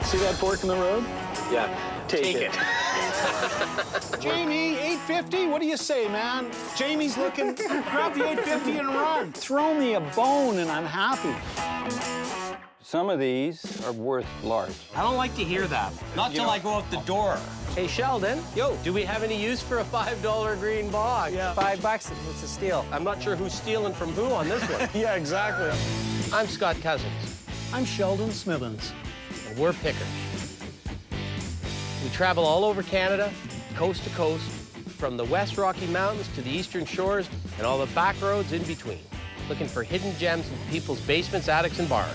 See that fork in the road? Yeah. Take it. Jamie, 850? What do you say, man? Jamie's looking. Grab the 850 and run. Throw me a bone and I'm happy. Some of these are worth large. I don't like to hear that. Not till I go out the door. Hey, Sheldon. Yo. Do we have any use for a $5 green bog? Yeah. $5, it's a steal. I'm not sure who's stealing from who on this one. Yeah, exactly. I'm Scott Cousins, I'm Sheldon Smithens. and we're pickers. We travel all over Canada, coast to coast, from the West Rocky Mountains to the Eastern Shores and all the back roads in between, looking for hidden gems in people's basements, attics, and barns.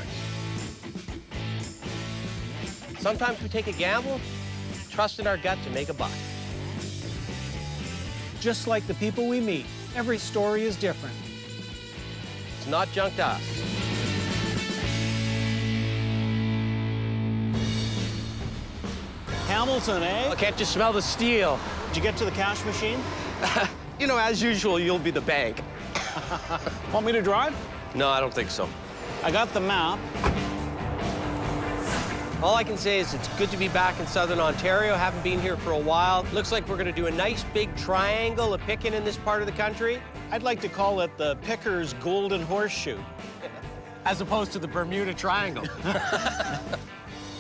Sometimes we take a gamble, trust in our gut to make a buck. Just like the people we meet, every story is different. It's not junk to us. Hamilton, eh? Oh, can't you smell the steel? Did you get to the cash machine? You know, as usual, you'll be the bank. Want me to drive? No, I don't think so. I got the map. All I can say is it's good to be back in Southern Ontario. Haven't been here for a while. Looks like we're gonna do a nice big triangle of picking in this part of the country. I'd like to call it the Picker's Golden Horseshoe. As opposed to the Bermuda Triangle.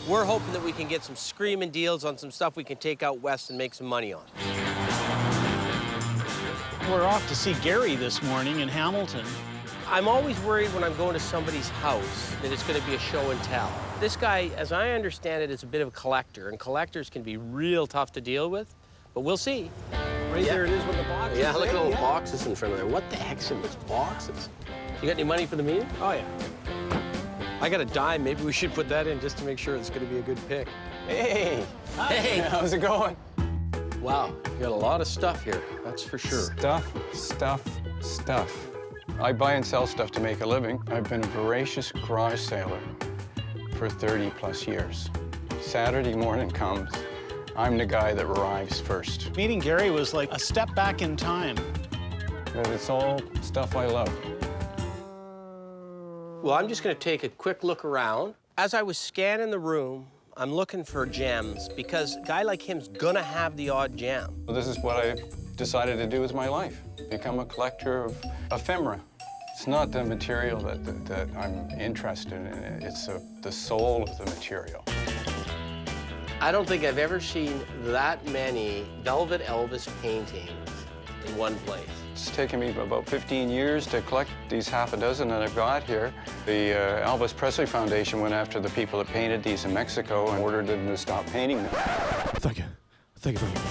We're hoping that we can get some screaming deals on some stuff we can take out west and make some money on. We're off to see Gary this morning in Hamilton. I'm always worried when I'm going to somebody's house that it's going to be a show and tell. This guy, as I understand it, is a bit of a collector, and collectors can be real tough to deal with, but we'll see. Right there it is with the boxes. Yeah, look at eh? all the boxes in front of there. What the heck's in those boxes? You got any money for the meeting? Oh, yeah. I got a dime. Maybe we should put that in just to make sure it's going to be a good pick. Hey! Hey! How's it going? Wow, you got a lot of stuff here, that's for sure. Stuff. I buy and sell stuff to make a living. I've been a voracious garage sailor for 30+ years. Saturday morning comes, I'm the guy that arrives first. Meeting Gary was like a step back in time. But it's all stuff I love. Well, I'm just going to take a quick look around. As I was scanning the room, I'm looking for gems because a guy like him's going to have the odd gem. Well, this is what I've decided to do with my life, become a collector of ephemera. It's not the material that I'm interested in, it's the soul of the material. I don't think I've ever seen that many Velvet Elvis paintings in one place. It's taken me about 15 years to collect these half a dozen that I've got here. The Elvis Presley Foundation went after the people that painted these in Mexico and ordered them to stop painting them. Thank you. Thank you very much.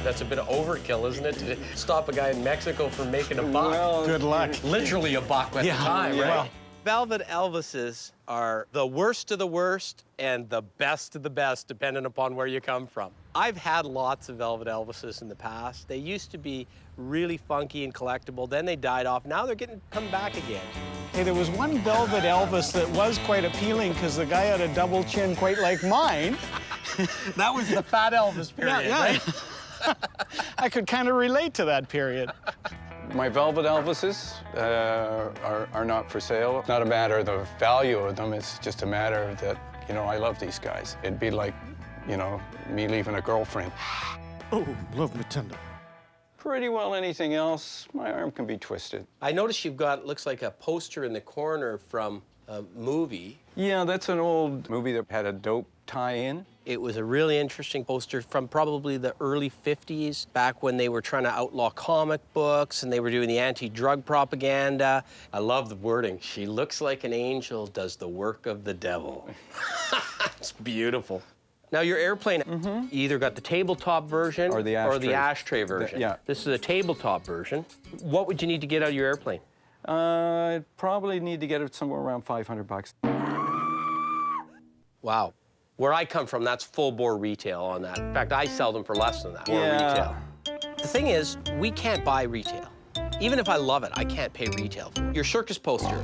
That's a bit of overkill, isn't it, to stop a guy in Mexico from making a buck? Well, Good luck. Literally a buck at the time, yeah. right? Well, Velvet Elvises are the worst of the worst and the best of the best, depending upon where you come from. I've had lots of Velvet Elvises in the past. They used to be really funky and collectible. Then they died off. Now they're come back again. hey, there was one Velvet Elvis that was quite appealing because the guy had a double chin quite like mine. That was the Fat Elvis period, right? I could kind of relate to that period. My Velvet Elvises are not for sale. It's not a matter of the value of them, it's just a matter of that, you know, I love these guys. It'd be like, you know, me leaving a girlfriend. Oh, love me tender. Pretty well anything else, my arm can be twisted. I noticed you've got, looks like a poster in the corner from a movie. Yeah, that's an old movie that had a dope tie-in. It was a really interesting poster from probably the early 50s, back when they were trying to outlaw comic books and they were doing the anti-drug propaganda. I love the wording. She looks like an angel, does the work of the devil. It's beautiful. Now, your airplane, you either got the tabletop version Or the ashtray version. Yeah. This is a tabletop version. What would you need to get out of your airplane? I'd probably need to get it somewhere around $500. Wow. Where I come from, that's full bore retail on that. In fact, I sell them for less than that. Yeah. Retail. The thing is, we can't buy retail. Even if I love it, I can't pay retail for it. Your circus poster,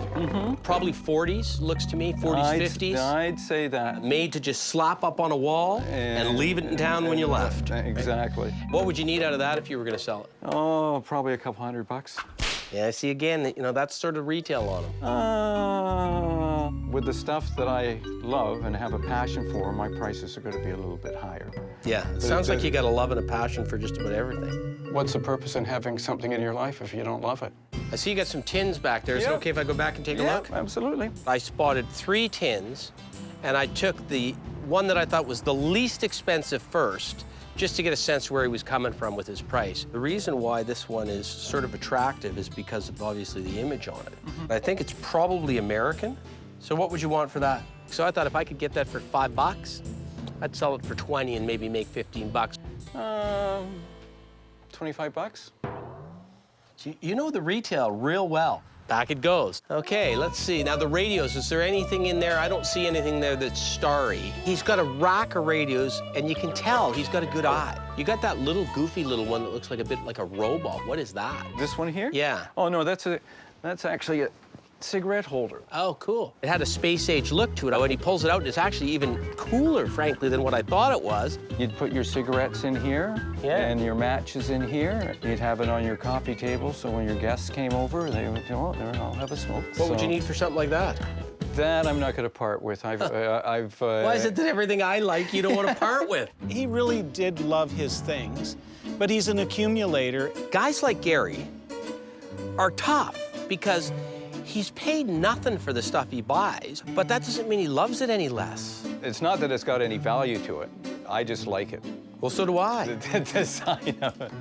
probably 40s, looks to me, 40s, 50s. I'd say that. Made to just slap up on a wall and leave it in town when you left. Exactly. What would you need out of that if you were going to sell it? Oh, probably a couple $100. Yeah, I see again, you know, that's sort of retail on them. With the stuff that I love and have a passion for, my prices are going to be a little bit higher. Yeah, it sounds like you got a love and a passion for just about everything. What's the purpose in having something in your life if you don't love it? I see you got some tins back there. Is it okay if I go back and take a look? Absolutely. I spotted 3 tins, and I took the one that I thought was the least expensive first, just to get a sense where he was coming from with his price. The reason why this one is sort of attractive is because of obviously the image on it. I think it's probably American. So what would you want for that? So I thought if I could get that for $5, I'd sell it for 20 and maybe make 15 bucks. 25 bucks? You know the retail real well. Back it goes. Okay, let's see. Now the radios, is there anything in there? I don't see anything there that's starry. He's got a rack of radios, and you can tell he's got a good eye. You got that little goofy little one that looks like a bit like a robot. What is that? This one here? Yeah. Oh, no, that's actually a cigarette holder. Oh, cool. It had a space-age look to it. When he pulls it out, it's actually even cooler, frankly, than what I thought it was. You'd put your cigarettes in here, and your matches in here. You'd have it on your coffee table, so when your guests came over, they would go, oh, there, I'll have a smoke. What would you need for something like that? That I'm not going to part with. Why is it that everything I like you don't want to part with? He really did love his things, but he's an accumulator. Guys like Gary are tough because he's paid nothing for the stuff he buys, but that doesn't mean he loves it any less. It's not that it's got any value to it. I just like it. Well, so do I. The design of it.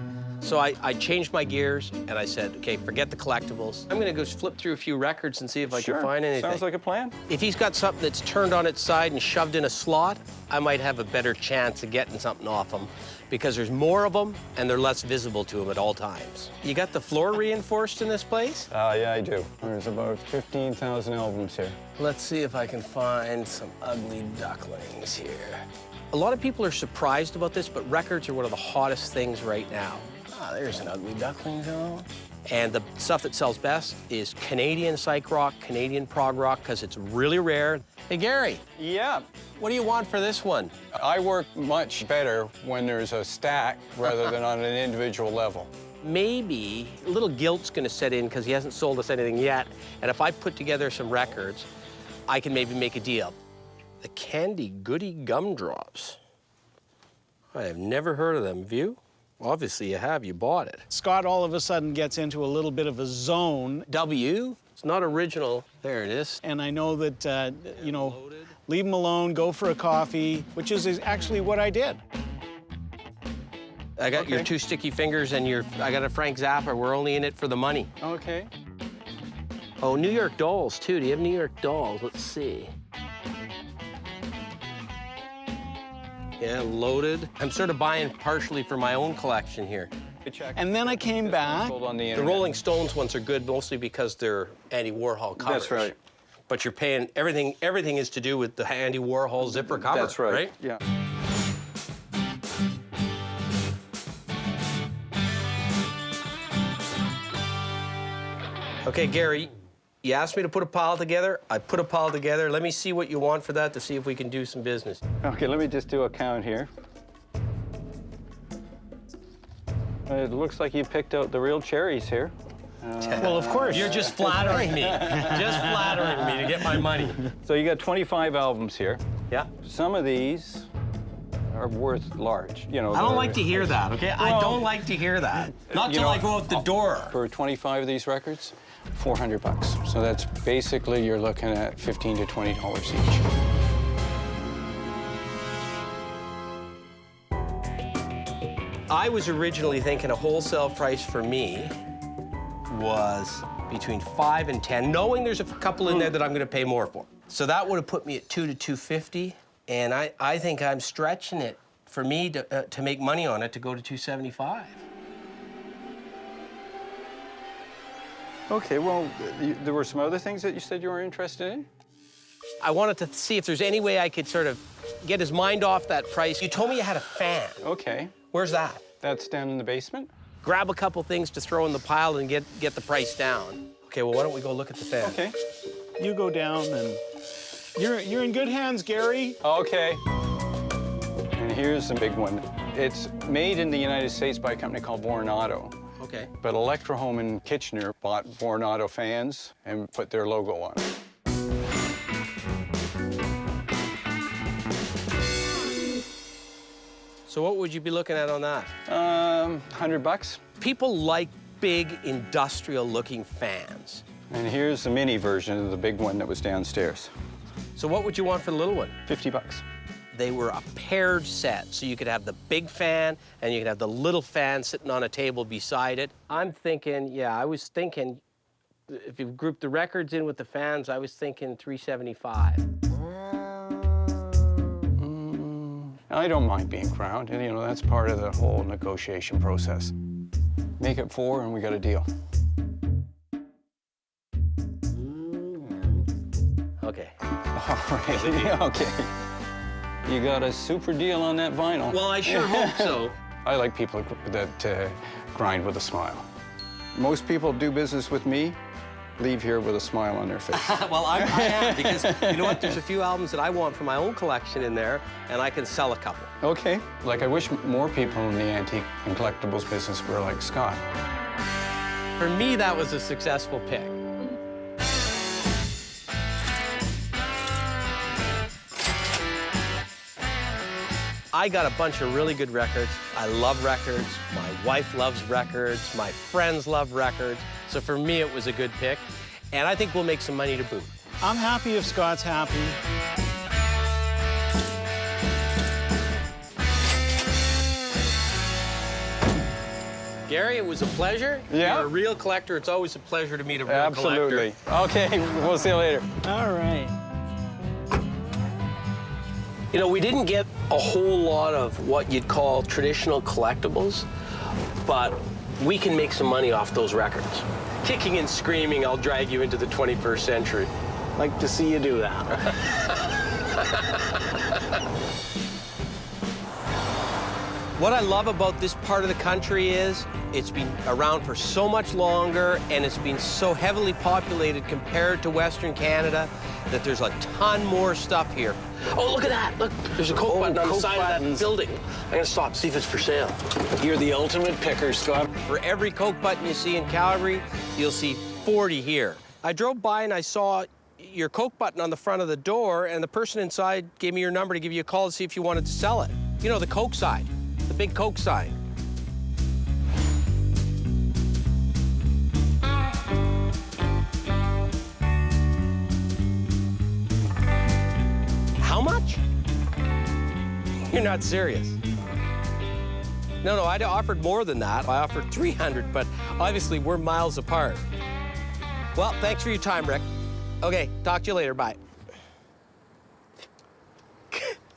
So I changed my gears, and I said, okay, forget the collectibles. I'm gonna go flip through a few records and see if I can find anything. Sounds like a plan. If he's got something that's turned on its side and shoved in a slot, I might have a better chance of getting something off him because there's more of them and they're less visible to him at all times. You got the floor reinforced in this place? Yeah, I do. There's about 15,000 albums here. Let's see if I can find some ugly ducklings here. A lot of people are surprised about this, but records are one of the hottest things right now. Ah, there's an ugly duckling, though. And the stuff that sells best is Canadian psych rock, Canadian prog rock, because it's really rare. Hey, Gary. Yeah. What do you want for this one? I work much better when there's a stack rather than on an individual level. Maybe a little guilt's gonna set in because he hasn't sold us anything yet. And if I put together some records, I can maybe make a deal. The Candy Goody Gumdrops. I have never heard of them. Have you? Obviously you have. You bought it. Scott all of a sudden gets into a little bit of a zone. W? It's not original. There it is. And I know that, you know, leave him alone, go for a coffee, which is actually what I did. I got your 2 sticky fingers and I got a Frank Zappa. We're only in it for the money. Okay. Oh, New York Dolls, too. Do you have New York Dolls? Let's see. Yeah, loaded. I'm sort of buying partially for my own collection here. And then I came back. The Rolling Stones ones are good mostly because they're Andy Warhol covers. That's right. But you're paying, everything is to do with the Andy Warhol zipper cover. That's right. Yeah. Okay, Gary, you asked me to put a pile together. I put a pile together. Let me see what you want for that to see if we can do some business. Okay, let me just do a count here. It looks like you picked out the real cherries here. Well, of course. You're just flattering me. Just flattering me to get my money. So you got 25 albums here. Yeah. Some of these are worth large. You know, I don't like to hear that, okay? I don't like to hear that. Not till I go out the door. For 25 of these records, 400 bucks. So that's basically you're looking at $15 to $20 each. I was originally thinking a wholesale price for me was between 5 and 10, knowing there's a couple in there that I'm going to pay more for. So that would have put me at 2 to 250, and I think I'm stretching it for me to make money on it to go to 275. Okay, well, there were some other things that you said you were interested in? I wanted to see if there's any way I could sort of get his mind off that price. You told me you had a fan. Okay. Where's that? That's down in the basement? Grab a couple things to throw in the pile and get the price down. Okay, well, why don't we go look at the fan? Okay. You go down, and you're in good hands, Gary. Okay. And here's the big one. It's made in the United States by a company called Auto. Okay. But Electrohome in Kitchener bought Vornado fans and put their logo on it. So what would you be looking at on that? $100. People like big industrial-looking fans. And here's the mini version of the big one that was downstairs. So what would you want for the little one? $50. They were a paired set, so you could have the big fan and you could have the little fan sitting on a table beside it. I'm thinking, yeah, I was thinking, if you group the records in with the fans, I was thinking $375. I don't mind being crowned, and you know, that's part of the whole negotiation process. Make it 4 and we got a deal. Okay. All right, okay. You got a super deal on that vinyl. Well, I sure hope so. I like people that grind with a smile. Most people do business with me, leave here with a smile on their face. Well, I am, because you know what? There's a few albums that I want for my own collection in there, and I can sell a couple. Okay. Like, I wish more people in the antique and collectibles business were like Scott. For me, that was a successful pick. I got a bunch of really good records. I love records. My wife loves records. My friends love records. So for me, it was a good pick. And I think we'll make some money to boot. I'm happy if Scott's happy. Gary, it was a pleasure. Yeah. You're a real collector. It's always a pleasure to meet a real collector. Absolutely. Okay, we'll see you later. All right. You know, we didn't get a whole lot of what you'd call traditional collectibles, but we can make some money off those records. Kicking and screaming, I'll drag you into the 21st century. Like to see you do that. What I love about this part of the country is it's been around for so much longer and it's been so heavily populated compared to Western Canada that there's a ton more stuff here. Oh, look at that. Look, there's a Coke button on the side of that building. I'm gonna stop, see if it's for sale. You're the ultimate picker, Scott. For every Coke button you see in Calgary, you'll see 40 here. I drove by and I saw your Coke button on the front of the door, and the person inside gave me your number to give you a call to see if you wanted to sell it. You know, the Coke side, the big Coke sign. How much? You're not serious. No, I offered more than that. I offered 300, but obviously we're miles apart. Well, thanks for your time, Rick. Okay, talk to you later. Bye.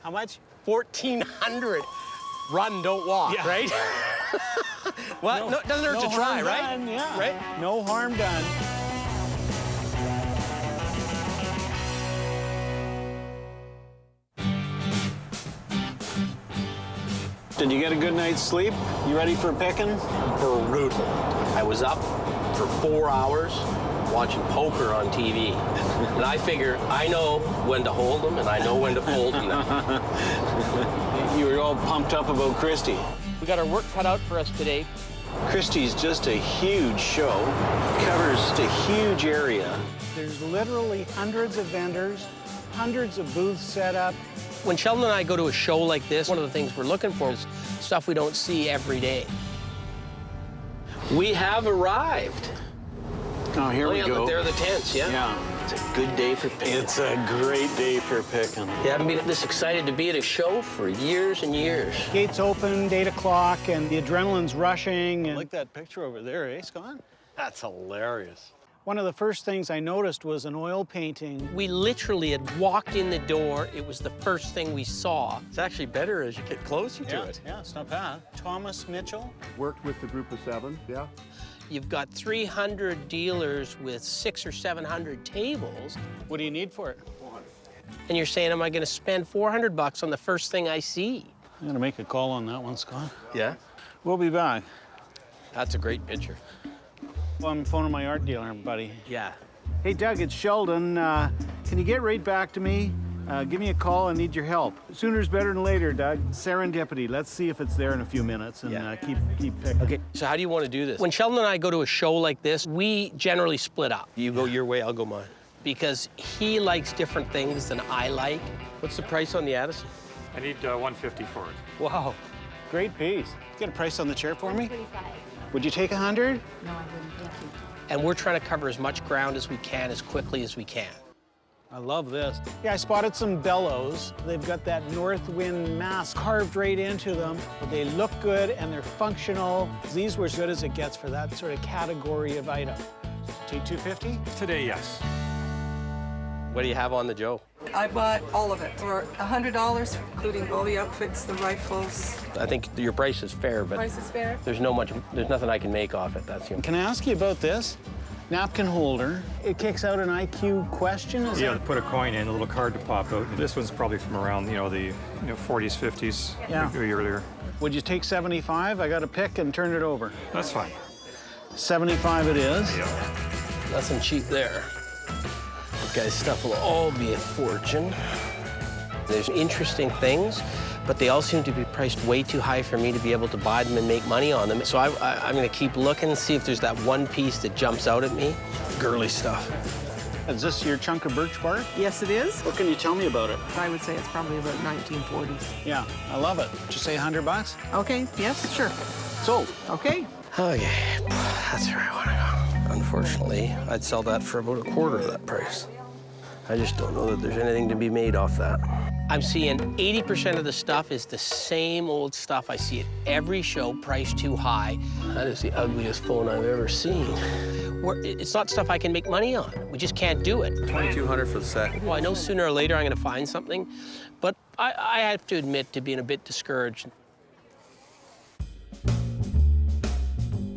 How much? 1,400. Run, don't walk, Yeah. right? Well, no, doesn't hurt to try, harm right? done, yeah. Right? No harm done. Did you get a good night's sleep? You ready for picking? Brutal. I was up for 4 hours watching poker on TV. And I figure I know when to hold them and I know when to fold them now. You were all pumped up about Christie. We got our work cut out for us today. Christie's just a huge show, covers a huge area. There's literally hundreds of vendors, hundreds of booths set up. When Sheldon and I go to a show like this, one of the things we're looking for is stuff we don't see every day. We have arrived. Oh, here we Yeah, go. look, there are the tents, yeah? Yeah. It's a good day for picking. It's a great day for picking. You haven't been this excited to be at a show for years and years. Gates open, 8 o'clock, and the adrenaline's rushing. And Like that picture over there, eh, Scott? That's hilarious. one of the first things I noticed was an oil painting. We literally had walked in the door. It was the first thing we saw. It's actually better as you get closer to it. Yeah, it's not bad. Thomas Mitchell. Worked with the group of 7, yeah. You've got 300 dealers with 600 or 700 tables, What do you need for it? and you're saying, am I going to spend 400 bucks on the first thing I see? I'm gonna make a call on that one, Scott. Yeah? We'll be back. That's a great picture. Well, I'm phoning my art dealer, buddy. Yeah. Hey, Doug, it's Sheldon. Can you get right back to me? Give me a call. I need your help. Sooner's better than later, Doug. Serendipity. Let's see if it's there in a few minutes and keep picking. Okay, so how do you want to do this? When Sheldon and I go to a show like this, we generally split up. You go your way, I'll go mine. Because he likes different things than I like. What's the price on the Addison? I need 150 for it. Wow. Great piece. Get a price on the chair for me? 135. Would you take 100? No, I wouldn't. Thank you. And we're trying to cover as much ground as we can, as quickly as we can. I love this. Yeah, I spotted some bellows. They've got that north wind mass carved right into them. But they look good and they're functional. These were as good as it gets for that sort of category of item. Take 250? Today, yes. What do you have on the Joe? I bought all of it for $100, including all the outfits, the rifles. I think your price is fair, but Price is fair. there's nothing I can make off it. That's Can I ask you about this? Napkin holder. It kicks out an IQ question, is Yeah, it? put a coin in, a little card to pop out. This one's probably from around, the 40s, 50s, Yeah. maybe earlier. Would you take 75? I got to pick and turn it over. That's fine. 75 it is. Yeah. nothing cheap there. You guys' stuff will all be a fortune. There's interesting things, but they all seem to be priced way too high for me to be able to buy them and make money on them. So I'm gonna keep looking, see if there's that one piece that jumps out at me. Girly stuff. Is this your chunk of birch bark? Yes, it is. What can you tell me about it? I would say it's probably about 1940s. Yeah, I love it. Did you say 100 bucks? Okay, yes, sure. Sold. Okay. Okay, that's where I wanna go. Unfortunately, I'd sell that for about a quarter of that price. I just don't know that there's anything to be made off that. I'm seeing 80% of the stuff is the same old stuff I see at every show, priced too high. That is the ugliest phone I've ever seen. It's not stuff I can make money on. We just can't do it. $2,200 for the set. Well, I know sooner or later I'm gonna find something, but I have to admit to being a bit discouraged.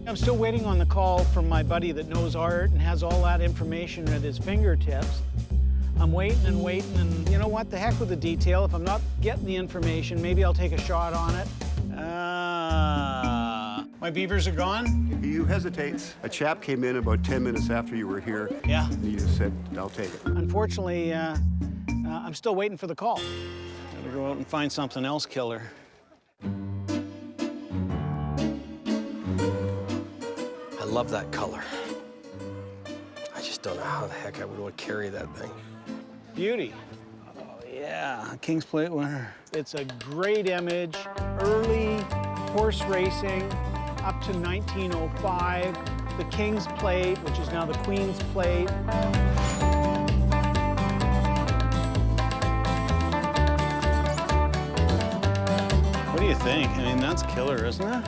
I'm still waiting on the call from my buddy that knows art and has all that information at his fingertips. I'm waiting and waiting, and you know what? The heck with the detail. If I'm not getting the information, maybe I'll take a shot on it. My beavers are gone? You hesitate. A chap came in about 10 minutes after you were here. Yeah. And you just said, I'll take it. Unfortunately, I'm still waiting for the call. Gotta go out and find something else killer. I love that color. I just don't know how the heck I would want to carry that thing. Beauty. Oh, yeah, King's Plate winner. It's a great image. Early horse racing up to 1905. The King's Plate, which is now the Queen's Plate. What do you think? I mean, that's killer, isn't it?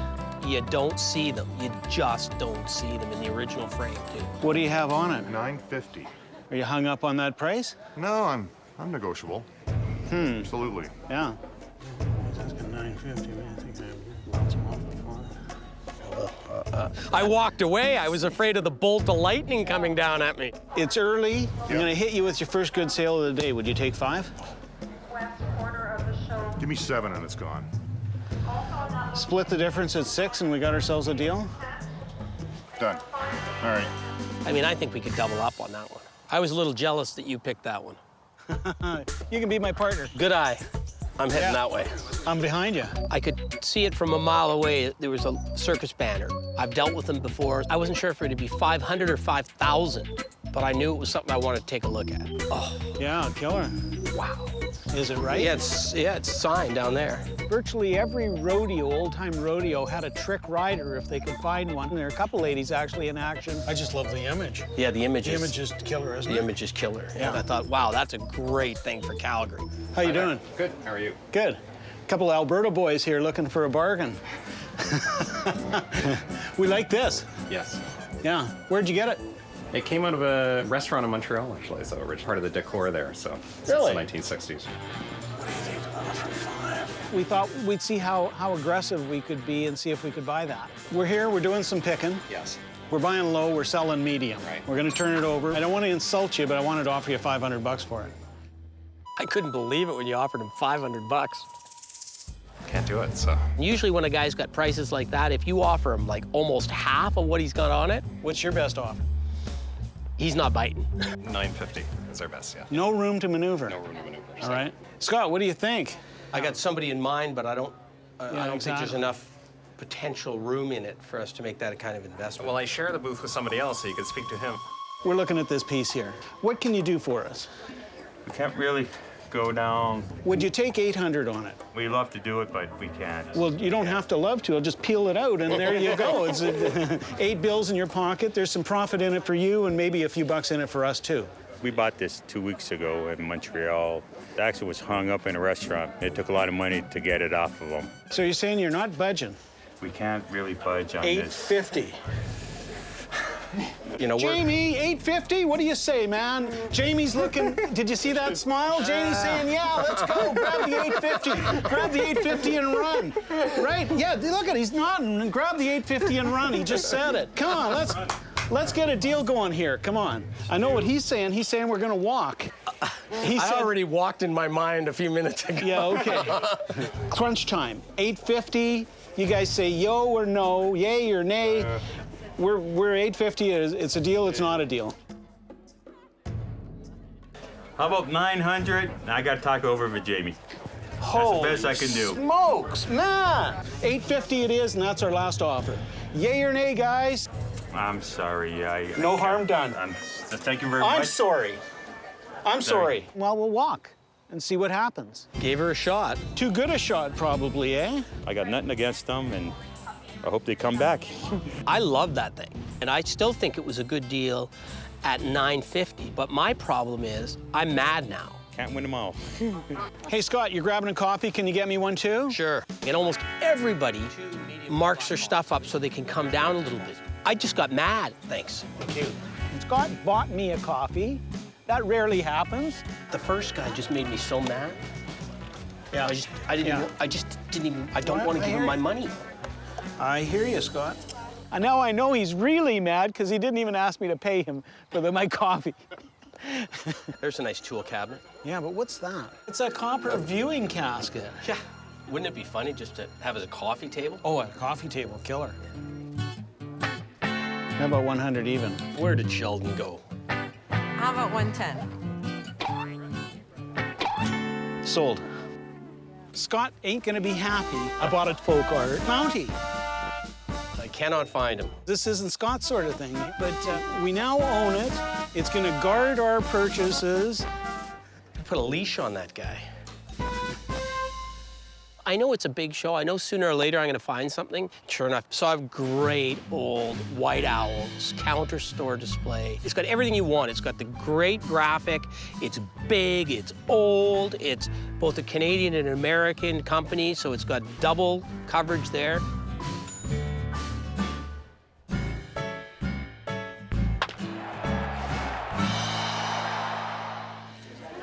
You don't see them. You just don't see them in the original frame, too. What do you have on it? $950. Are you hung up on that price? No, I'm negotiable. Absolutely. Yeah. That's got $950. Man, I think I lots of money for it. I walked away. I was afraid of the bolt of lightning coming down at me. It's early. I'm gonna hit you with your first good sale of the day. Would you take 5? Give me 7 and it's gone. Split the difference at 6 and we got ourselves a deal? Done. All right. I mean, I think we could double up on that one. I was a little jealous that you picked that one. You can be my partner. Good eye. I'm heading that way. I'm behind you. I could see it from a mile away. There was a circus banner. I've dealt with them before. I wasn't sure if it would be 500 or 5,000, but I knew it was something I wanted to take a look at. Oh, Yeah, killer. wow. Is it right? Yeah, it's signed down there. Virtually every rodeo, old-time rodeo, had a trick rider if they could find one. There are a couple ladies actually in action. I just love the image. Yeah, the image The is image is killer, isn't the it? image is killer. Yeah. And I thought, wow, that's a great thing for Calgary. How you doing? Good. How are you? Good. Couple Alberta boys here looking for a bargain. We like this. Yes. Yeah. Where'd you get it? It came out of a restaurant in Montreal, actually, so it's part of the decor there, so since Really? the 1960s. We thought we'd see how aggressive we could be and see if we could buy that. We're here, we're doing some picking. Yes. We're buying low, we're selling medium. Right. We're gonna turn it over. I don't want to insult you, but I wanted to offer you 500 bucks for it. I couldn't believe it when you offered him 500 bucks. Can't do it, so. Usually when a guy's got prices like that, if you offer him like almost half of what he's got on it, What's your best offer? He's not biting. 950 is our best, yeah. No room to maneuver. No room to maneuver. All right. Scott, what do you think? I got somebody in mind, but I don't think there's exactly. enough potential room in it for us to make that a kind of investment. Well, I share the booth with somebody else, so you could speak to him. We're looking at this piece here. What can you do for us? We can't really go down. Would you take 800 on it? We love to do it, but we can't. Well, you don't have to love to. I'll just peel it out, and there you go. It's 8 bills in your pocket. There's some profit in it for you, and maybe a few bucks in it for us, too. We bought this 2 weeks ago in Montreal. It actually was hung up in a restaurant. It took a lot of money to get it off of them. So you're saying you're not budging? We can't really budge on this. 850. You know, Jamie, 850? What do you say, man? Jamie's looking. Did you see that smile? Jamie's saying, yeah, let's go. Grab the 850. Grab the 850 and run. Right? Yeah, look at, he's nodding. Grab the 850 and run. He just said it. Come on, let's get a deal going here. Come on. I know what he's saying. He's saying we're going to walk. He I said, already walked in my mind a few minutes ago. yeah, okay. Crunch time. 850. You guys say yo or no, yay or nay. We're 850. It's a deal. It's not a deal. How about 900? I got to talk over with Jamie. Holy That's the best I can do. Smokes, man! 850 it is, and that's our last offer. Yay or nay, guys? I'm sorry. No harm done. Thank you very much. I'm sorry. I'm sorry. Well, we'll walk and see what happens. Gave her a shot. Too good a shot, probably, eh? I got nothing against them, and I hope they come back. I love that thing, and I still think it was a good deal at $950. But my problem is, I'm mad now. Can't win them all. Hey, Scott, you're grabbing a coffee. Can you get me one, too? Sure. And almost everybody marks their stuff up so they can come down a little bit. I just got mad. Thanks. Thank you. Scott bought me a coffee. That rarely happens. The first guy just made me so mad. Yeah. I don't want to give him my money. I hear you, Scott. And now I know he's really mad because he didn't even ask me to pay him for my coffee. There's a nice tool cabinet. Yeah, but what's that? It's a copper viewing casket. Yeah. Wouldn't it be funny just to have as a coffee table? Oh, a coffee table, killer. How about 100 even? Where did Sheldon go? How about 110? Sold. Scott ain't gonna be happy about a folk art mountie. I cannot find him. This isn't Scott's sort of thing, but we now own it. It's gonna guard our purchases. Put a leash on that guy. I know it's a big show. I know sooner or later I'm gonna find something. Sure enough, so I have great old White Owls counter store display. It's got everything you want. It's got the great graphic. It's big, it's old. It's both a Canadian and American company, so it's got double coverage there.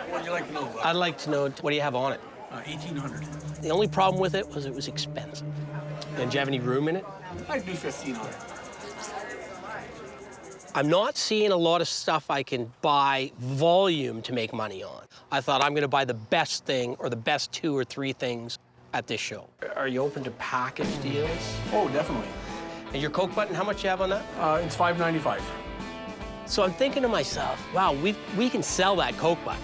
What'd you like to know about? I'd like to know, what do you have on it? 1,800. The only problem with it was expensive. And do you have any room in it? I'd do 1,500. I'm not seeing a lot of stuff I can buy volume to make money on. I thought I'm gonna buy the best thing or the best 2 or 3 things at this show. Are you open to package deals? Oh, definitely. And your Coke button, how much you have on that? It's $5.95. So I'm thinking to myself, wow, we can sell that Coke button.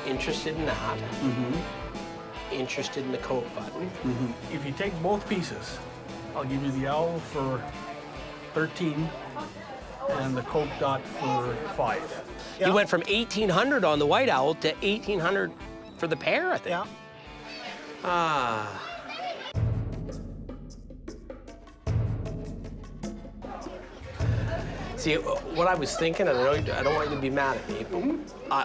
Interested in that. Mm-hmm. Interested in the Coke button. Mm-hmm. If you take both pieces, I'll give you the owl for 13 and the Coke dot for 5. Yeah. You went from 1,800 on the White Owl to 1,800 for the pair, I think. Yeah. Ah. See, what I was thinking, and I don't want you to be mad at me, but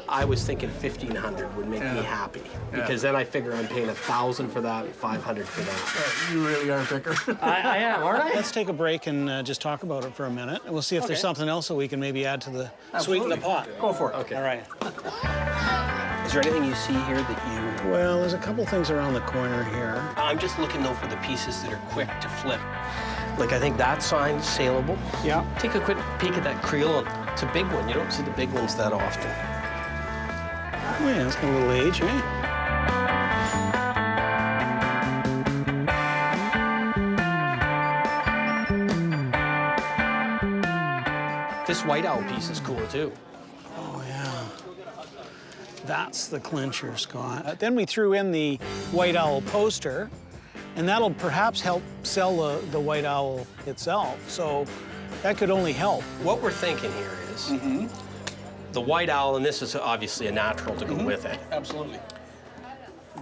I was thinking 1,500 would make me happy. Because then I figure I'm paying 1,000 for that and 500 for that. You really are a picker. I am, aren't I? Let's take a break and just talk about it for a minute. And we'll see if there's something else that we can maybe add to the sweeten the pot. Go for it. Okay. All right. Is there anything you see here that you... Well, there's a couple things around the corner here. I'm just looking, though, for the pieces that are quick to flip. Like, I think that sign's saleable. Yeah. Take a quick peek at that creel. It's a big one. You don't see the big ones that often. Oh, yeah, it's got a little age, eh? This This white owl piece is cool too. Oh, yeah. That's the clincher, Scott. Then we threw in the white owl poster, and that'll perhaps help sell the white owl itself. So that could only help. What we're thinking here is the white owl, and this is obviously a natural to go with it. Absolutely.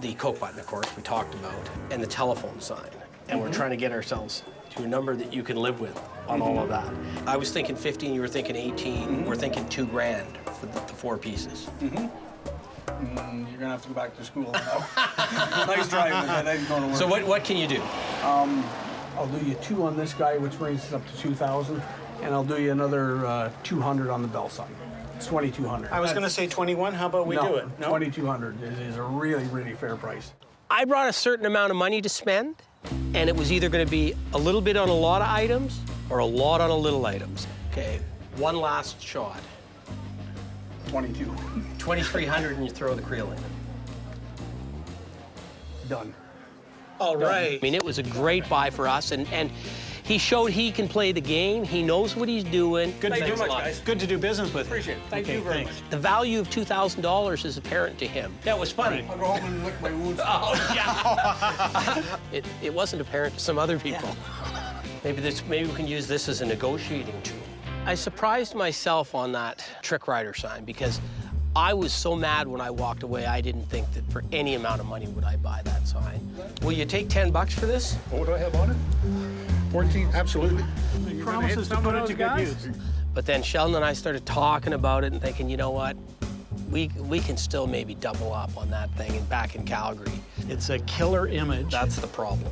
The Coke button, of course, we talked about, and the telephone sign. And we're trying to get ourselves to a number that you can live with on all of that. I was thinking 15, you were thinking 18. We're thinking $2 grand for the 4 pieces. You're gonna have to go back to school now. Nice try, but that ain't gonna work. So what can you do? I'll do you 2 on this guy, which brings us up to 2,000, and I'll do you another 200 on the bell sign. It's 2,200. I was going to say 21. How about we do it? No, 2,200 is a really, really fair price. I brought a certain amount of money to spend, and it was either going to be a little bit on a lot of items or a lot on a little items. Okay, one last shot. 22. 2,300, and you throw the creel in. Done. All right. I mean, it was a great buy for us, and he showed he can play the game. He knows what he's doing. Good Thank you to, very much, guys. Good to do business with. Appreciate it. Thank you very much. The value of $2,000 is apparent to him. That was funny. I'll go home and lick my wounds. Oh, yeah. it wasn't apparent to some other people. Maybe we can use this as a negotiating tool. I surprised myself on that trick rider sign because I was so mad when I walked away, I didn't think that for any amount of money would I buy that sign. Will you take $10 for this? What do I have on it? 14, absolutely. Promises to put it to good use. But then Sheldon and I started talking about it and thinking, you know what? We can still maybe double up on that thing and back in Calgary. It's a killer image. That's the problem.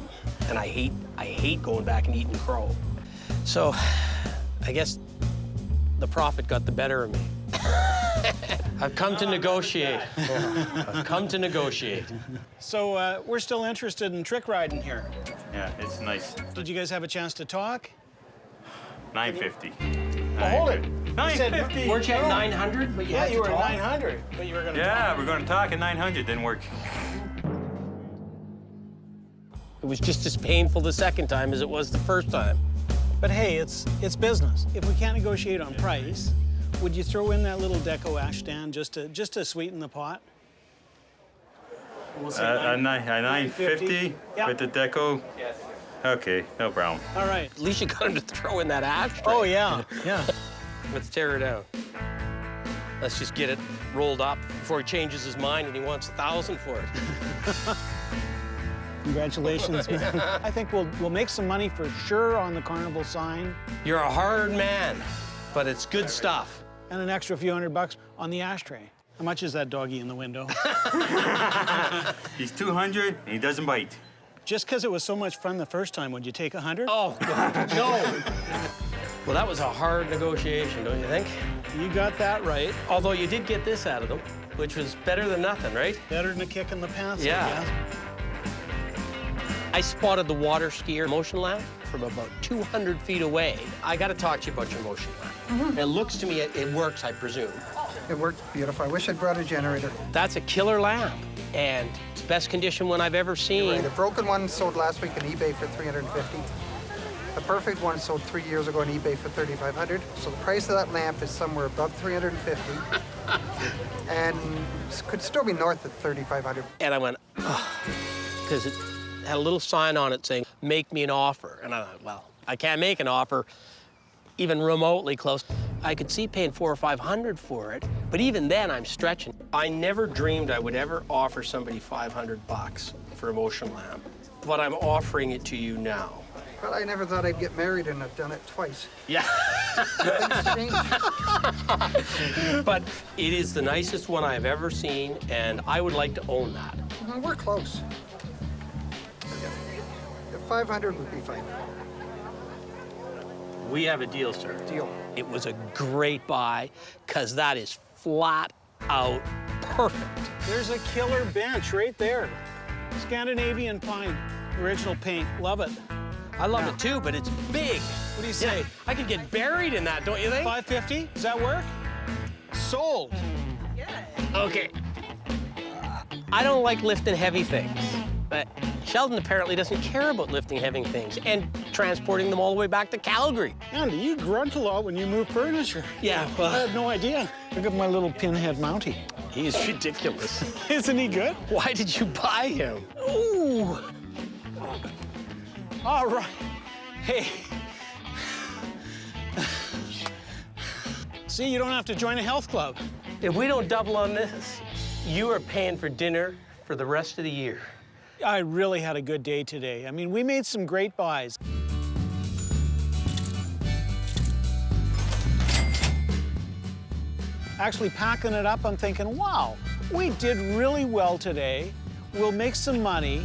And I hate going back and eating crow. So I guess the profit got the better of me. I've come to negotiate. I've come to negotiate. So we're still interested in trick riding here. Yeah, it's nice. Did you guys have a chance to talk? $950. Hold it. $950. Weren't you at 900? But You were at 900, but you were going to talk. We're going to talk at 900. Didn't work. It was just as painful the second time as it was the first time. But hey, it's business. If we can't negotiate on price, would you throw in that little deco ash stand just to sweeten the pot? We'll say 950 Yep. with the deco? Yes. Okay, no problem. All right. At least you got him to throw in that ashtray. Oh, yeah, yeah. Let's tear it out. Let's just get it rolled up before he changes his mind and he wants 1,000 for it. Congratulations, man. I think we'll make some money for sure on the carnival sign. You're a hard man, but it's good stuff. And an extra few $100 on the ashtray. How much is that doggy in the window? He's 200 and he doesn't bite. Just because it was so much fun the first time, would you take 100? Oh, no. Well, that was a hard negotiation, don't you think? You got that right. Although you did get this out of them, which was better than nothing, right? Better than a kick in the pants, Yeah. I guess. I spotted the water skier motion lamp from about 200 feet away. I got to talk to you about your motion lamp. It looks to me it works, I presume. It worked beautiful. I wish I'd brought a generator. That's a killer lamp, and it's the best condition one I've ever seen. Right. The broken one sold last week on eBay for $350. The perfect one sold 3 years ago on eBay for $3,500. So the price of that lamp is somewhere above $350, and could still be north of $3,500. And I went, because it had a little sign on it saying, "Make me an offer." And I thought, well, I can't make an offer even remotely close. I could see paying $400 or $500 for it, but even then I'm stretching. I never dreamed I would ever offer somebody $500 for a motion lamp, but I'm offering it to you now. Well, I never thought I'd get married, and I've done it twice. Yeah. Things change. But it is the nicest one I've ever seen, and I would like to own that. Well, we're close. The 500 would be fine. We have a deal, sir. Deal. It was a great buy, because that is flat out perfect. There's a killer bench right there. Scandinavian pine, original paint, love it. I love it too, but it's big. What do you say? Yeah, I could get buried in that, don't you think? $550, does that work? Sold. Okay. I don't like lifting heavy things, but Sheldon apparently doesn't care about lifting heavy things and transporting them all the way back to Calgary. Andy, you grunt a lot when you move furniture. Yeah, well, I had no idea. Look at my little pinhead Mountie. he is ridiculous. Isn't he good? Why did you buy him? Ooh. All right. Hey. See, you don't have to join a health club. If we don't double on this, you are paying for dinner for the rest of the year. I really had a good day today. I mean, we made some great buys. Actually packing it up, I'm thinking, wow, we did really well today. We'll make some money.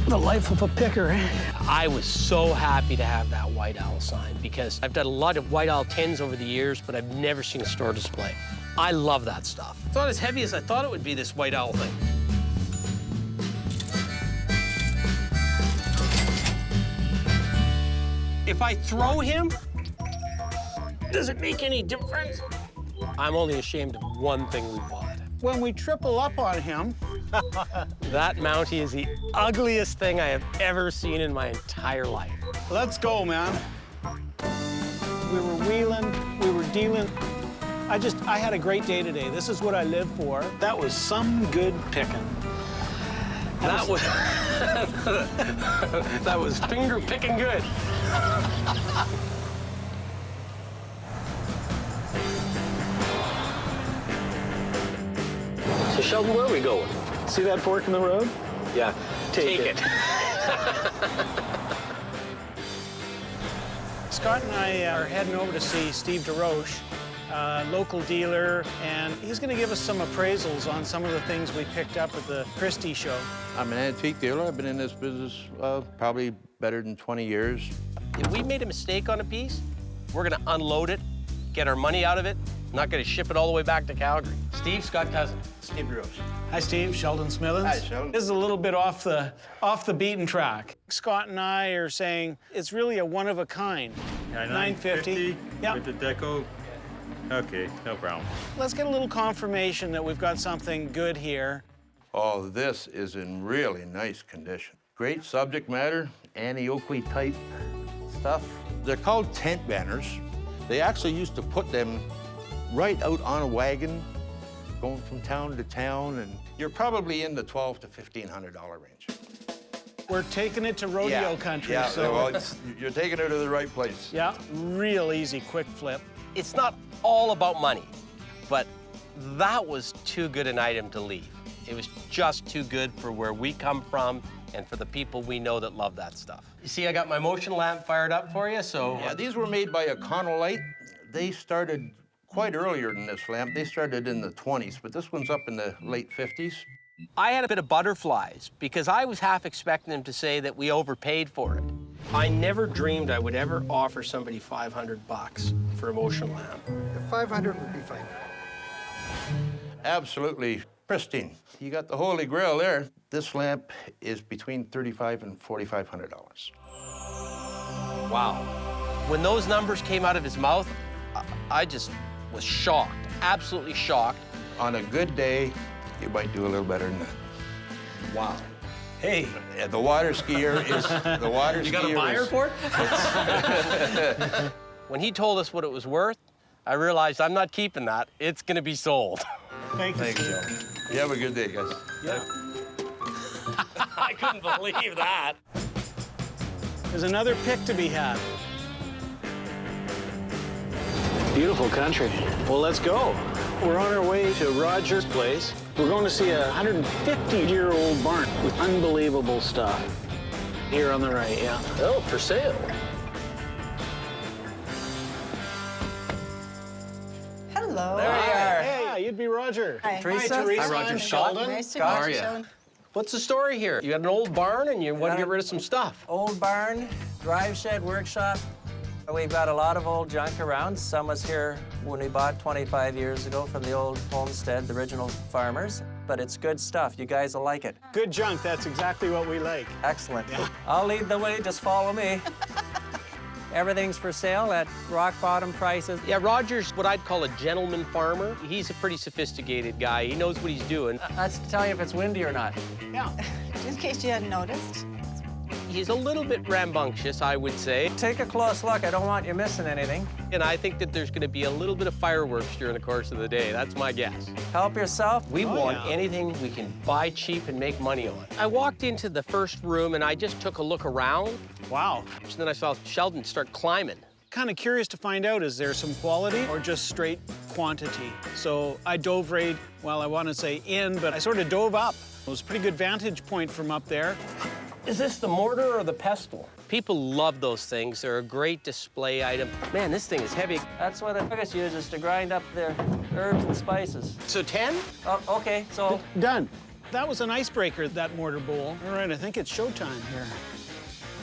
The life of a picker, eh? I was so happy to have that white owl sign because I've done a lot of white owl tins over the years, but I've never seen a store display. I love that stuff. It's not as heavy as I thought it would be, this white owl thing. If I throw him, does it make any difference? I'm only ashamed of one thing we bought. When we triple up on him, That Mountie is the ugliest thing I have ever seen in my entire life. let's go, man. We were wheeling, we were dealing. I had a great day today. This is what I live for. That was some good picking. That was that was finger picking good. So Sheldon, where are we going? See that fork in the road? Yeah, take it. Scott and I are heading over to see Steve DeRoche, local dealer, and he's going to give us some appraisals on some of the things we picked up at the Christie show. I'm an antique dealer. I've been in this business probably better than 20 years. If we made a mistake on a piece, we're gonna unload it, get our money out of it, not gonna ship it all the way back to Calgary. Steve, Scott Cousin. Steve DeRoche. Hi, Steve. Sheldon Smithens. Hi, Sheldon. This is a little bit off the beaten track. Scott and I are saying it's really a one of a kind. Yeah, 950. Yeah. with the deco. Okay, no problem. Let's get a little confirmation that we've got something good here. Oh, this is in really nice condition. Great subject matter, Annie-Oakley type stuff. They're called tent banners. They actually used to put them right out on a wagon, going from town to town, and you're probably in the $1,200 to $1,500 range. We're taking it to rodeo country. Yeah, so well, you're taking it to the right place. yeah, real easy, quick flip. It's not all about money, but that was too good an item to leave. It was just too good for where we come from and for the people we know that love that stuff. You see, I got my motion lamp fired up for you, so... Yeah, these were made by Econolite. They started quite earlier than this lamp. They started in the 20s, but this one's up in the late 50s. I had a bit of butterflies because I was half expecting them to say that we overpaid for it. I never dreamed I would ever offer somebody $500 for a motion lamp. 500 would be fine. Absolutely pristine. You got the Holy Grail there. This lamp is between $3,500 and $4,500. Wow. When those numbers came out of his mouth, I just was shocked, absolutely shocked. On a good day, you might do a little better than that. Wow. Hey. The water skier is the water skier. You got a buyer for it? When he told us what it was worth, I realized I'm not keeping that. It's gonna be sold. Thank you. Thanks, Joe. You have a good day, guys. Yeah. I couldn't believe that. There's another pick to be had. Beautiful country. Well, let's go. We're on our way to Roger's place. We're going to see a 150-year-old barn with unbelievable stuff. Here on the right, yeah. Oh, for sale. Hello. There you are. Hey, you'd be Roger. Hi. Teresa. Hi, Teresa. Hi, Roger. Sheldon. Nice to How meet are you, ya? Sheldon. What's the story here? You got an old barn and you want to get rid of some stuff. Old barn, drive shed, workshop. We've got a lot of old junk around. Some was here when we bought 25 years ago from the old homestead, the original farmers. But it's good stuff. You guys will like it. Good junk. That's exactly what we like. Excellent. I'll lead the way. Just follow me. Everything's for sale at rock bottom prices. Yeah, Roger's what I'd call a gentleman farmer. He's a pretty sophisticated guy. He knows what he's doing. That's to tell you if it's windy or not. Yeah. Just in case you hadn't noticed. He's a little bit rambunctious, I would say. Take a close look. I don't want you missing anything. And I think that there's going to be a little bit of fireworks during the course of the day. That's my guess. Help yourself. We want anything we can buy cheap and make money on. I walked into the first room and I just took a look around. Wow. And then I saw Sheldon start climbing. Kind of curious to find out, is there some quality or just straight quantity? So I dove right, well, I want to say in, but I sort of dove up. It was a pretty good vantage point from up there. Is this the mortar or the pestle? People love those things. They're a great display item. Man, this thing is heavy. That's what the biggest uses to grind up their herbs and spices. So 10? Oh, okay, so... Done. That was an icebreaker, that mortar bowl. All right, I think it's showtime here.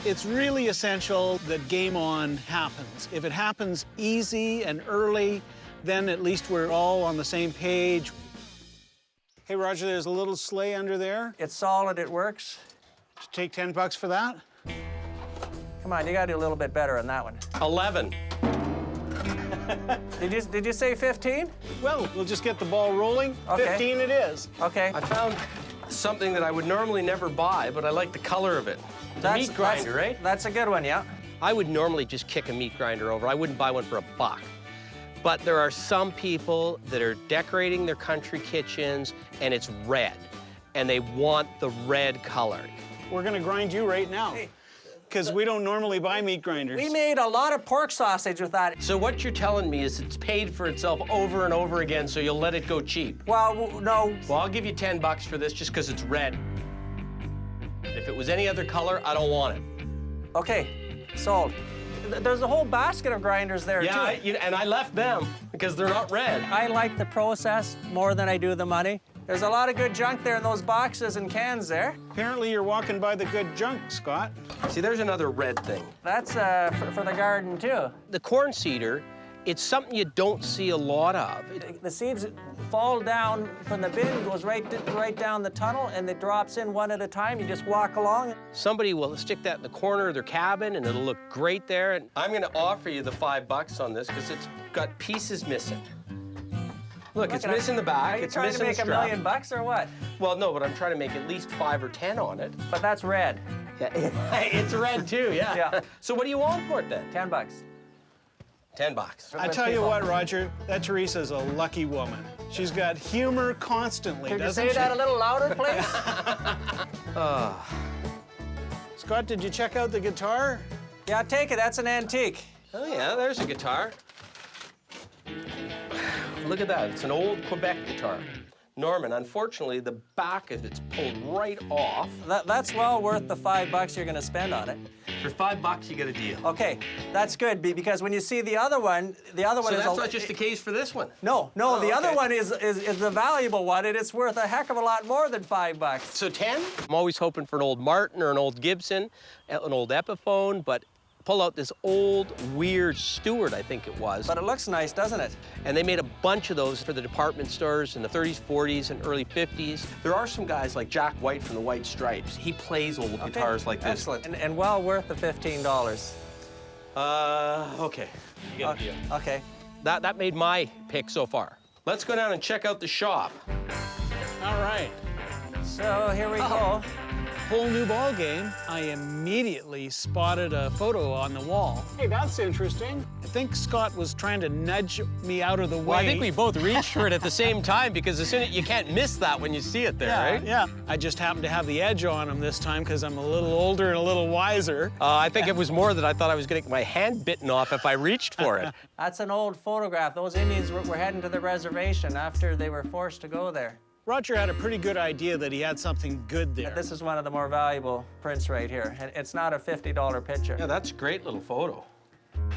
It's really essential that game on happens. If it happens easy and early, then at least we're all on the same page. Hey, Roger, there's a little sleigh under there. It's solid, it works. Just take $10 for that. Come on, you gotta do a little bit better on that one. 11. Did you say 15? Well, we'll just get the ball rolling. Okay. 15 it is. Okay. I found something that I would normally never buy, but I like the color of it. The meat grinder, right? That's a good one, yeah. I would normally just kick a meat grinder over. I wouldn't buy one for $1. But there are some people that are decorating their country kitchens and it's red, and they want the red color. We're gonna grind you right now, because we don't normally buy meat grinders. We made a lot of pork sausage with that. So what you're telling me is it's paid for itself over and over again, so you'll let it go cheap. Well, no. Well, I'll give you $10 for this just because it's red. If it was any other color, I don't want it. Okay, sold. There's a whole basket of grinders there, too. Yeah, and I left them because they're not red. I like the process more than I do the money. There's a lot of good junk there in those boxes and cans there. Apparently you're walking by the good junk, Scott. See, there's another red thing. That's for the garden, too. The corn seeder, it's something you don't see a lot of. The seeds fall down from the bin, goes right down the tunnel, and it drops in one at a time. You just walk along. Somebody will stick that in the corner of their cabin, and it'll look great there. And I'm going to offer you the $5 on this because it's got pieces missing. Look, it's missing the back. Are you trying to make $1 million or what? Well, no, but I'm trying to make at least 5 or 10 on it. But that's red. Yeah, it's red too. Yeah. So what do you want for it then? $10. $10. I tell you what, Roger, that Teresa's a lucky woman. She's got humor constantly, Could you doesn't she? say that a little louder, please? Scott, did you check out the guitar? Yeah, take it. That's an antique. Oh, yeah, there's a guitar. Look at that. It's an old Quebec guitar. Norman, unfortunately, the back of it's pulled right off. That's well worth the $5 you're going to spend on it. For $5, you get a deal. Okay, that's good because when you see the other one, So that's not just the case for this one? No, the other one is the valuable one, and it's worth a heck of a lot more than $5. So 10? I'm always hoping for an old Martin or an old Gibson, an old Epiphone, but pull out this old, weird Stewart, I think it was. But it looks nice, doesn't it? And they made a bunch of those for the department stores in the 30s, 40s, and early 50s. There are some guys like Jack White from the White Stripes. He plays old guitars like this. Excellent, and well worth the $15. Okay. You get a deal. Okay. That made my pick so far. Let's go down and check out the shop. All right. So here we go. Whole new ball game. I immediately spotted a photo on the wall. Hey, that's interesting. I think Scott was trying to nudge me out of the way. Well, I think we both reached for it at the same time because as soon as you can't miss that when you see it there, right? Yeah. I just happened to have the edge on him this time because I'm a little older and a little wiser. I think it was more that I thought I was going to get my hand bitten off if I reached for it. That's an old photograph. Those Indians were heading to the reservation after they were forced to go there. Roger had a pretty good idea that he had something good there. This is one of the more valuable prints right here. And it's not a $50 picture. Yeah, that's a great little photo.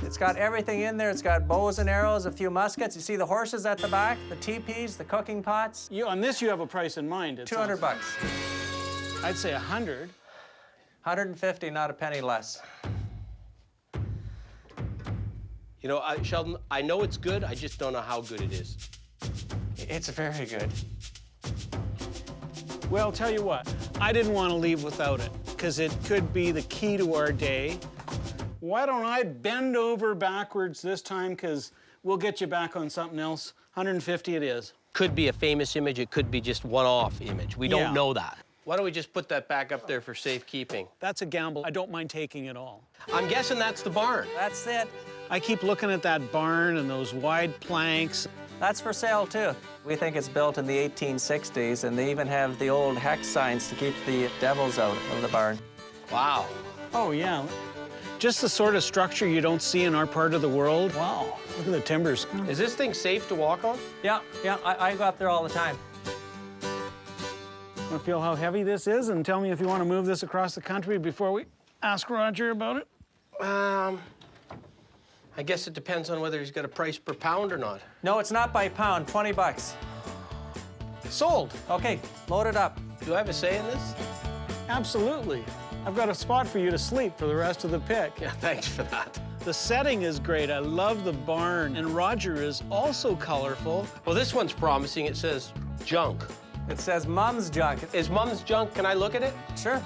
It's got everything in there. It's got bows and arrows, a few muskets. You see the horses at the back, the teepees, the cooking pots. On this, you have a price in mind. It's $200. I'd say 100. 150, not a penny less. You know, Sheldon, I know it's good. I just don't know how good it is. It's very good. Well, tell you what, I didn't want to leave without it because it could be the key to our day. Why don't I bend over backwards this time, because we'll get you back on something else. 150 it is. Could be a famous image, it could be just one-off image. We don't know that. Why don't we just put that back up there for safekeeping? That's a gamble. I don't mind taking it all. I'm guessing that's the barn. That's it. I keep looking at that barn and those wide planks. That's for sale, too. We think it's built in the 1860s, and they even have the old hex signs to keep the devils out of the barn. Wow. Oh, yeah. Just the sort of structure you don't see in our part of the world. Wow, look at the timbers. Is this thing safe to walk on? Yeah, I go up there all the time. Want to feel how heavy this is and tell me if you want to move this across the country before we ask Roger about it? I guess it depends on whether he's got a price per pound or not. No, it's not by pound, 20 bucks. Sold. Okay, load it up. Do I have a say in this? Absolutely. I've got a spot for you to sleep for the rest of the pick. Yeah, thanks for that. The setting is great. I love the barn. And Roger is also colorful. Well, this one's promising. It says junk. It says Mum's Junk. Is Mum's Junk? Can I look at it? Sure.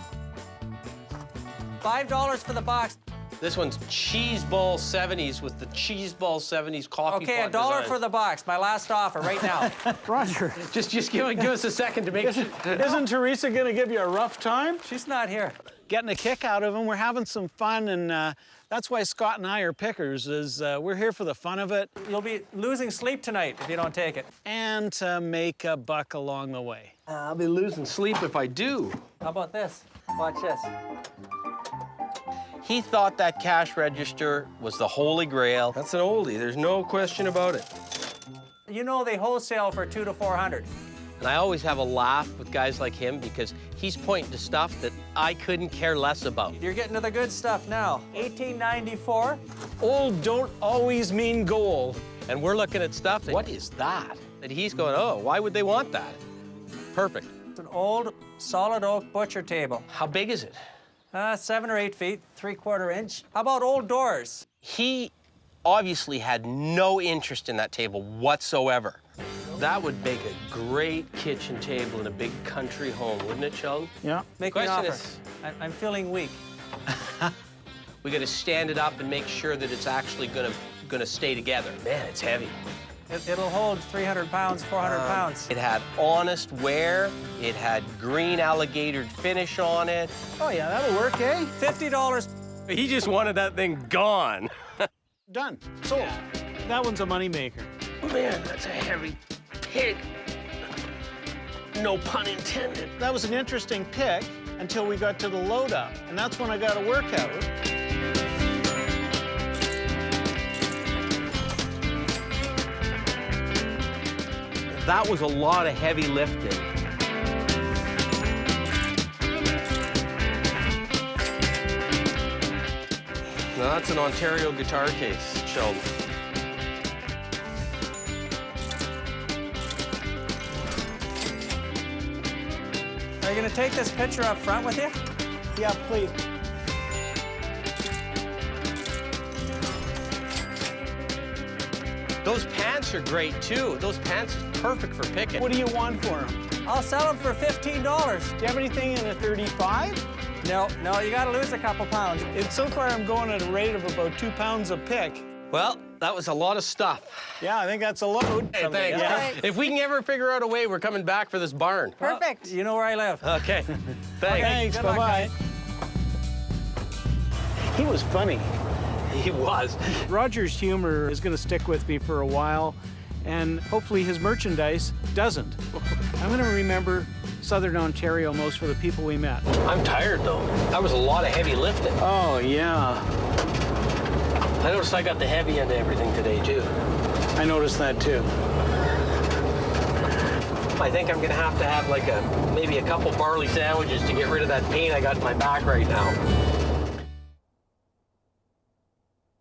$5 for the box. This one's Cheese Ball 70s with the Cheese Ball 70s coffee Okay, pot $1 design. for the box. My last offer right now. Roger. Just give us a second to make sure. Isn't Teresa going to give you a rough time? She's not here. Getting a kick out of him. We're having some fun, and that's why Scott and I are pickers, is we're here for the fun of it. You'll be losing sleep tonight if you don't take it. And to make a buck along the way. I'll be losing sleep if I do. How about this? Watch this. He thought that cash register was the holy grail. That's an oldie. There's no question about it. You know they wholesale for $200 to $400. And I always have a laugh with guys like him because he's pointing to stuff that I couldn't care less about. You're getting to the good stuff now. 1894. Old don't always mean gold. And we're looking at stuff that, what is that? That he's going, oh, why would they want that? Perfect. It's an old solid oak butcher table. How big is it? 7 or 8 feet, 3/4 inch. How about old doors? He obviously had no interest in that table whatsoever. That would make a great kitchen table in a big country home, wouldn't it, Sheldon? Yeah. Make me an Question offer. is, I'm feeling weak. we got to stand it up and make sure that it's actually gonna stay together. Man, it's heavy. It'll hold 300 pounds, 400 pounds. It had honest wear. It had green alligator finish on it. Oh, yeah, that'll work, eh? $50. He just wanted that thing gone. Done. Sold. That one's a moneymaker. Man, that's a heavy pig. No pun intended. That was an interesting pick until we got to the load up, and that's when I got a workout. That was a lot of heavy lifting. Now that's an Ontario guitar case, Sheldon. Are you gonna take this picture up front with you? Yeah, please. Those pants are great, too. Those pants are perfect for picking. What do you want for them? I'll sell them for $15. Do you have anything in a 35? No, you gotta lose a couple pounds. So far, I'm going at a rate of about 2 pounds a pick. Well, that was a lot of stuff. Yeah, I think that's a load. Hey, thanks. Yeah. If we can ever figure out a way, we're coming back for this barn. Perfect. You know where I live. Okay. Thanks. Thanks, Good luck, bye-bye. He was funny. He was. Roger's humor is going to stick with me for a while, and hopefully his merchandise doesn't. I'm going to remember Southern Ontario most for the people we met. I'm tired, though. That was a lot of heavy lifting. Oh, yeah. I noticed I got the heavy end of everything today, too. I noticed that, too. I think I'm going to have like maybe a couple barley sandwiches to get rid of that pain I got in my back right now.